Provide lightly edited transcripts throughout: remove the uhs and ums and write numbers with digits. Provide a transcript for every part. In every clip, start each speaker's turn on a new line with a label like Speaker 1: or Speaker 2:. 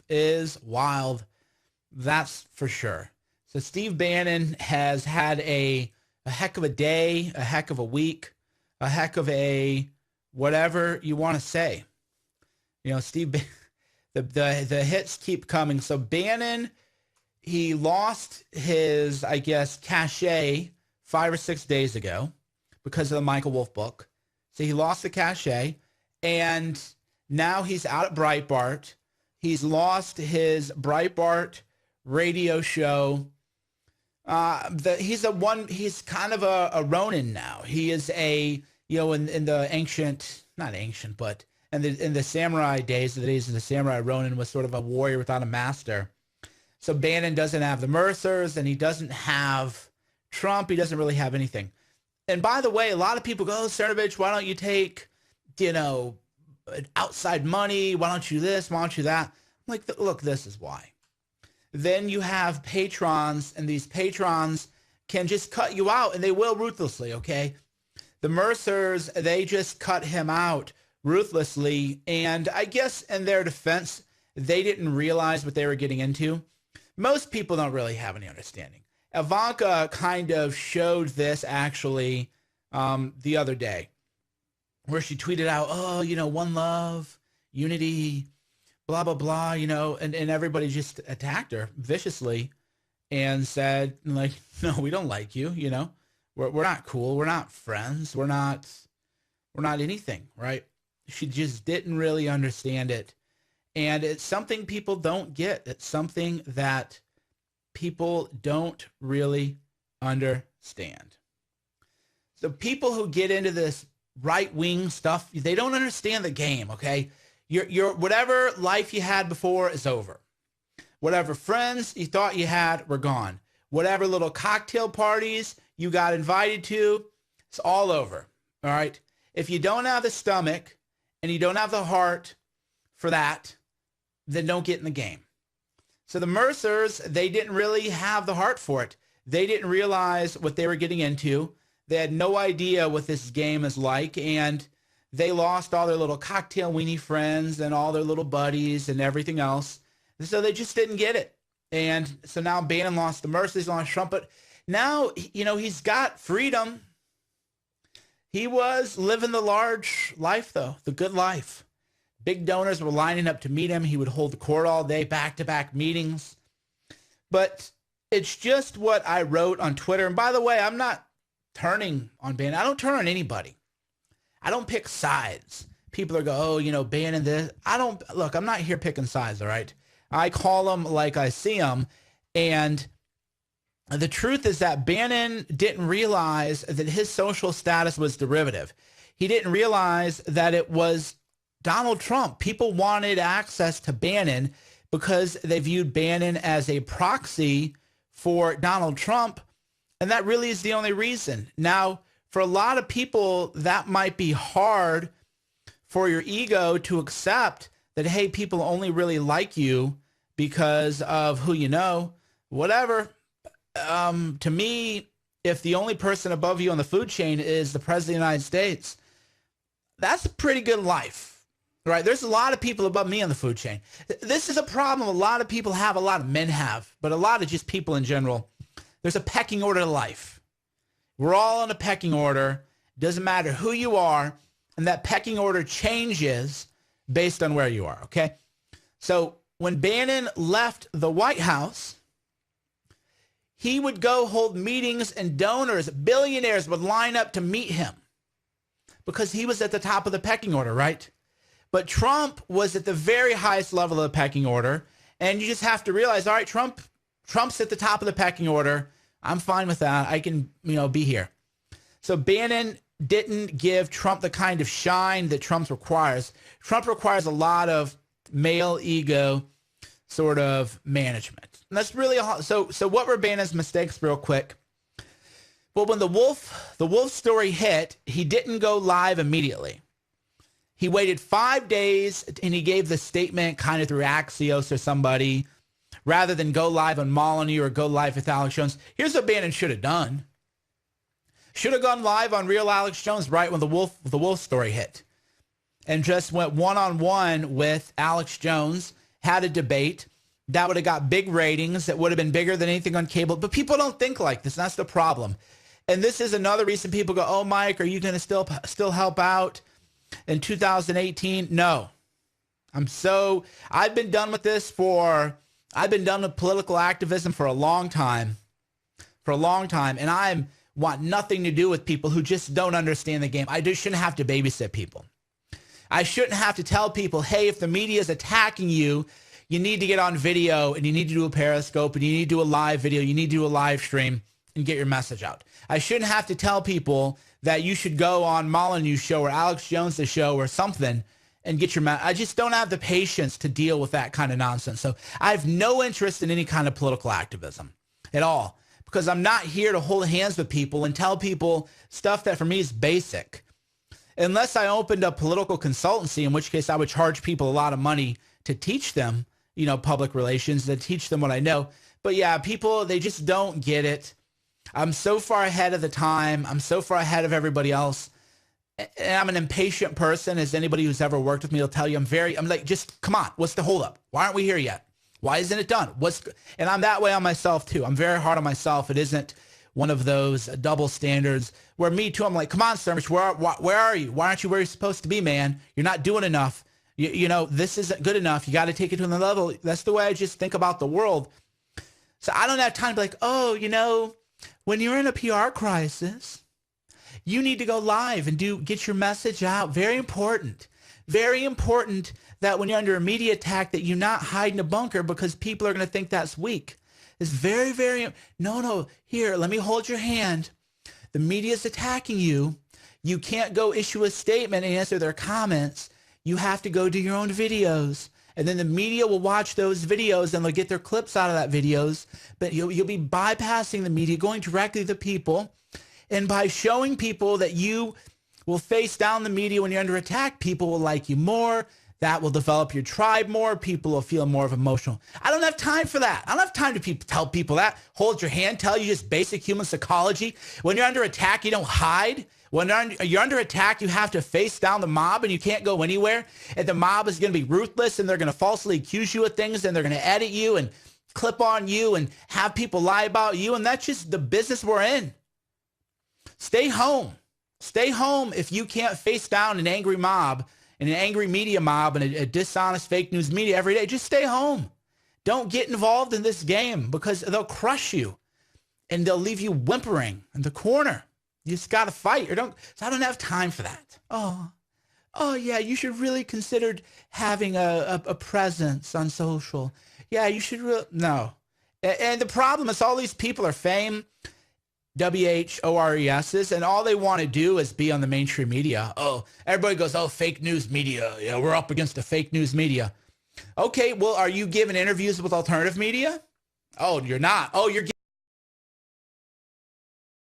Speaker 1: is wild. That's for sure. So Steve Bannon has had a heck of a day, a heck of a week, a heck of a whatever you want to say. You know, the hits keep coming. So Bannon, he lost his, I guess, cachet 5 or 6 days ago because of the Michael Wolff book. So he lost the cachet, and now he's out at Breitbart. He's lost his Breitbart radio show. He's kind of a Ronin now. He is a, you know, in the ancient, not ancient, but in the samurai days, the days of the samurai, Ronin was sort of a warrior without a master. So Bannon doesn't have the Mercers, and he doesn't have Trump. He doesn't really have anything. And by the way, a lot of people go, oh, Cernovich, why don't you take, you know, outside money? Why don't you this? Why don't you that? I'm like, look, this is why. Then you have patrons, and these patrons can just cut you out, and they will ruthlessly, okay? The Mercers, they just cut him out ruthlessly, and I guess in their defense, they didn't realize what they were getting into. Most people don't really have any understanding. Ivanka kind of showed this actually the other day, where she tweeted out, oh, you know, one love, unity, blah, blah, blah, you know, and everybody just attacked her viciously and said, like, no, we don't like you, you know, we're not cool, we're not friends, we're not anything, right? She just didn't really understand it. And it's something people don't get. It's something that people don't really understand. So people who get into this right-wing stuff, they don't understand the game, okay? Your whatever life you had before is over. Whatever friends you thought you had were gone. Whatever little cocktail parties you got invited to, it's all over, all right? If you don't have the stomach and you don't have the heart for that, then don't get in the game. So the Mercers, they didn't really have the heart for it. They didn't realize what they were getting into. They had no idea what this game is like, and they lost all their little cocktail weenie friends and all their little buddies and everything else. So they just didn't get it. And so now Bannon lost the Mercers, lost Trump, but now, you know, he's got freedom. He was living the large life, though, the good life. Big donors were lining up to meet him. He would hold the court all day, back-to-back meetings. But it's just what I wrote on Twitter. And by the way, I'm not turning on Bannon. I don't turn on anybody. I don't pick sides. People are go, oh, you know, Bannon this. Look, I'm not here picking sides, all right? I call them like I see them. And the truth is that Bannon didn't realize that his social status was derivative. He didn't realize that it was Donald Trump. People wanted access to Bannon because they viewed Bannon as a proxy for Donald Trump, and that really is the only reason. Now, for a lot of people, that might be hard for your ego to accept that, hey, people only really like you because of who you know, whatever. To me, if the only person above you on the food chain is the President of the United States, that's a pretty good life. Right, there's a lot of people above me on the food chain. This is a problem a lot of people have, a lot of men have, but a lot of just people in general. There's a pecking order to life. We're all on a pecking order. Doesn't matter who you are, and that pecking order changes based on where you are, okay? So when Bannon left the White House, he would go hold meetings, and donors, billionaires would line up to meet him because he was at the top of the pecking order, right? But Trump was at the very highest level of the pecking order. And you just have to realize, all right, Trump's at the top of the pecking order. I'm fine with that. I can, you know, be here. So Bannon didn't give Trump the kind of shine that Trump requires. Trump requires a lot of male ego sort of management. And that's really so what were Bannon's mistakes real quick? Well, when the Wolff story hit, he didn't go live immediately. He waited 5 days, and he gave the statement kind of through Axios or somebody, rather than go live on Molyneux or go live with Alex Jones. Here's what Bannon should have done. Should have gone live on Real Alex Jones right when the Wolff story hit, and just went one-on-one with Alex Jones, had a debate. That would have got big ratings. That would have been bigger than anything on cable. But people don't think like this. That's the problem. And this is another reason people go, oh, Mike, are you going to still help out in 2018? No. I've been done with this I've been done with political activism for a long time. And I want nothing to do with people who just don't understand the game. I just shouldn't have to babysit people. I shouldn't have to tell people, hey, if the media is attacking you, you need to get on video and you need to do a Periscope and you need to do a live video. You need to do a live stream and get your message out. I shouldn't have to tell people that you should go on Molyneux's show or Alex Jones' show or something and get your message. I just don't have the patience to deal with that kind of nonsense. So I have no interest in any kind of political activism at all, because I'm not here to hold hands with people and tell people stuff that for me is basic. Unless I opened a political consultancy, in which case I would charge people a lot of money to teach them, public relations, to teach them what I know. But yeah, people, they just don't get it. I'm so far ahead of the time. I'm so far ahead of everybody else. And I'm an impatient person, as anybody who's ever worked with me will tell you. I'm like, just come on. What's the holdup? Why aren't we here yet? Why isn't it done? And I'm that way on myself too. I'm very hard on myself. It isn't one of those double standards where me too, I'm like, come on, Cernovich, where are you? Why aren't you where you're supposed to be, man? You're not doing enough. This isn't good enough. You got to take it to another level. That's the way I just think about the world. So I don't have time to be like, oh, when you're in a PR crisis, you need to go live and get your message out. Very important. Very important that when you're under a media attack that you're not hiding a bunker, because people are going to think that's weak. It's very, very, no, here, let me hold your hand. The media's attacking you. You can't go issue a statement and answer their comments. You have to go do your own videos. And then the media will watch those videos and they'll get their clips out of that videos. But you'll be bypassing the media, going directly to the people. And by showing people that you will face down the media when you're under attack, people will like you more. That will develop your tribe more. People will feel more of emotional. I don't have time for that. I don't have time to tell people that. Hold your hand, tell you just basic human psychology. When you're under attack, you don't hide. When you're under attack, you have to face down the mob and you can't go anywhere. And the mob is going to be ruthless and they're going to falsely accuse you of things and they're going to edit you and clip on you and have people lie about you. And that's just the business we're in. Stay home. Stay home if you can't face down an angry mob and an angry media mob and a dishonest fake news media every day. Just stay home. Don't get involved in this game because they'll crush you and they'll leave you whimpering in the corner. You just got to fight. So I don't have time for that. Oh yeah, you should really consider having a presence on social. Yeah, you should really, no. And the problem is all these people are fame, WHORESs, and all they want to do is be on the mainstream media. Oh, everybody goes, oh, fake news media. Yeah, we're up against the fake news media. Okay, well, are you giving interviews with alternative media? Oh, you're not. Oh, you're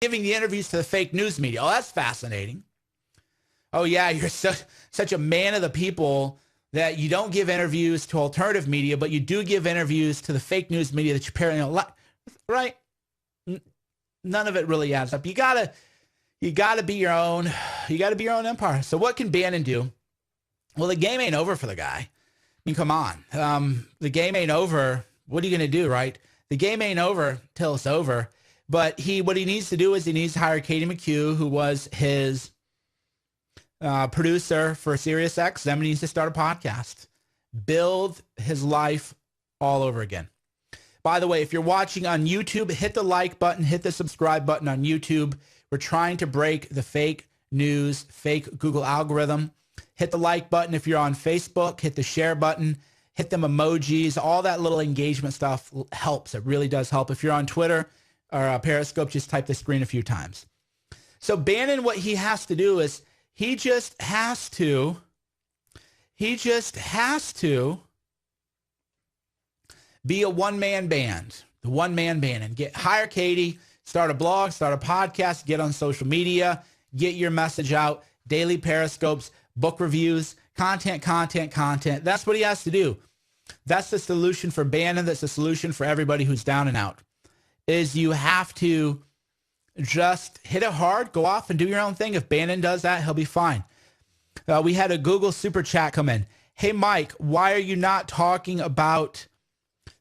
Speaker 1: giving the interviews to the fake news media. Oh, that's fascinating. Oh, yeah, you're such a man of the people that you don't give interviews to alternative media, but you do give interviews to the fake news media that you're apparently don't like. Right? None of it really adds up. You gotta be your own. You gotta be your own empire. So what can Bannon do? Well, the game ain't over for the guy. I mean, come on. The game ain't over. What are you gonna do, right? The game ain't over till it's over. But what he needs to do is he needs to hire Katie McHugh, who was his producer for SiriusXM, and he needs to start a podcast. Build his life all over again. By the way, if you're watching on YouTube, hit the like button, hit the subscribe button on YouTube. We're trying to break the fake news, fake Google algorithm. Hit the like button if you're on Facebook. Hit the share button. Hit them emojis. All that little engagement stuff helps. It really does help. If you're on Twitter or Periscope, just type the screen a few times. So Bannon, what he has to do is he just has to be a one-man band, the one-man band, and hire Katie, start a blog, start a podcast, get on social media, get your message out, daily Periscopes, book reviews, content. That's what he has to do. That's the solution for Bannon. That's the solution for everybody who's down and out, is you have to just hit it hard, go off and do your own thing. If Bannon does that, he'll be fine. We had a Google super chat come in. Hey, Mike, why are you not talking about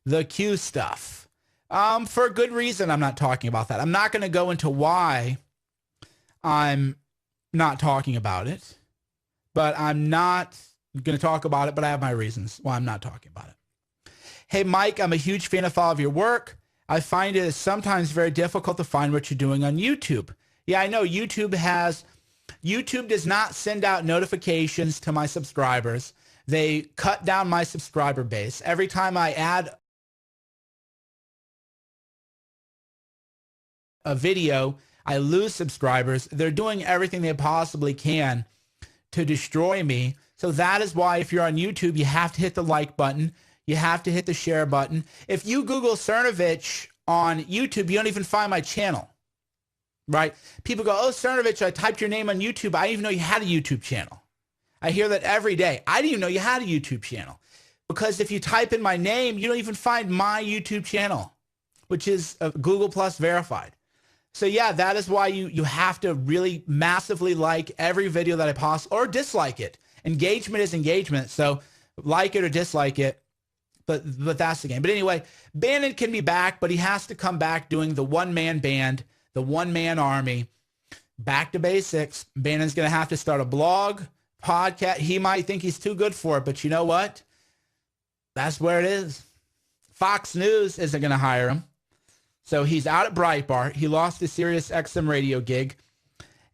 Speaker 1: the Q stuff? For a good reason, I'm not talking about that. I'm not going to go into why I'm not talking about it, but I'm not going to talk about it, but I have my reasons why I'm not talking about it. Hey, Mike, I'm a huge fan of all of your work. I find it is sometimes very difficult to find what you're doing on YouTube. Yeah, I know YouTube does not send out notifications to my subscribers. They cut down my subscriber base. Every time I add a video, I lose subscribers. They're doing everything they possibly can to destroy me. So that is why if you're on YouTube, you have to hit the like button. You have to hit the share button. If you Google Cernovich on YouTube, you don't even find my channel, right? People go, oh, Cernovich, I typed your name on YouTube. I didn't even know you had a YouTube channel. I hear that every day. I didn't even know you had a YouTube channel. Because if you type in my name, you don't even find my YouTube channel, which is Google Plus verified. So yeah, that is why you have to really massively like every video that I post, or dislike it. Engagement is engagement. So like it or dislike it. But that's the game. But anyway, Bannon can be back, but he has to come back doing the one-man band, the one-man army. Back to basics. Bannon's going to have to start a blog, podcast. He might think he's too good for it, but you know what? That's where it is. Fox News isn't going to hire him. So he's out at Breitbart. He lost the Sirius XM radio gig.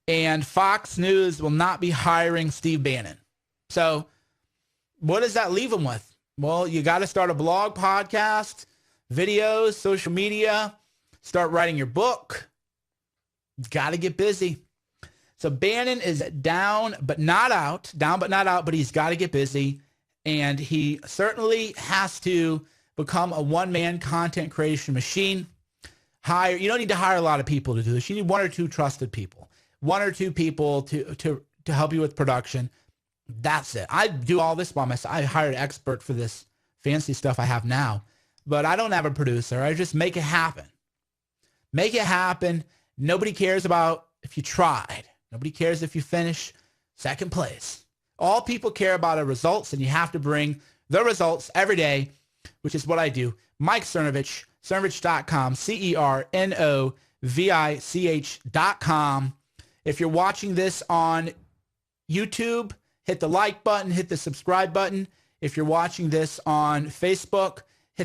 Speaker 1: And Fox News will not be hiring Steve Bannon. So what does that leave him with? Well, you got to start a blog, podcast, videos, social media, start writing your book. Got to get busy. So Bannon is down but not out, but he's got to get busy. And he certainly has to become a one-man content creation machine. You don't need to hire a lot of people to do this. You need one or two trusted people, one or two people to help you with production. That's it. I do all this by myself. I hired an expert for this fancy stuff I have now, but I don't have a producer. I just make it happen. Make it happen. Nobody cares about if you tried. Nobody cares if you finish second place. All people care about are results, and you have to bring the results every day, which is what I do. Mike Cernovich, Cernovich.com, Cernovich.com. If you're watching this on YouTube, hit the like button, hit the subscribe button. If you're watching this on Facebook,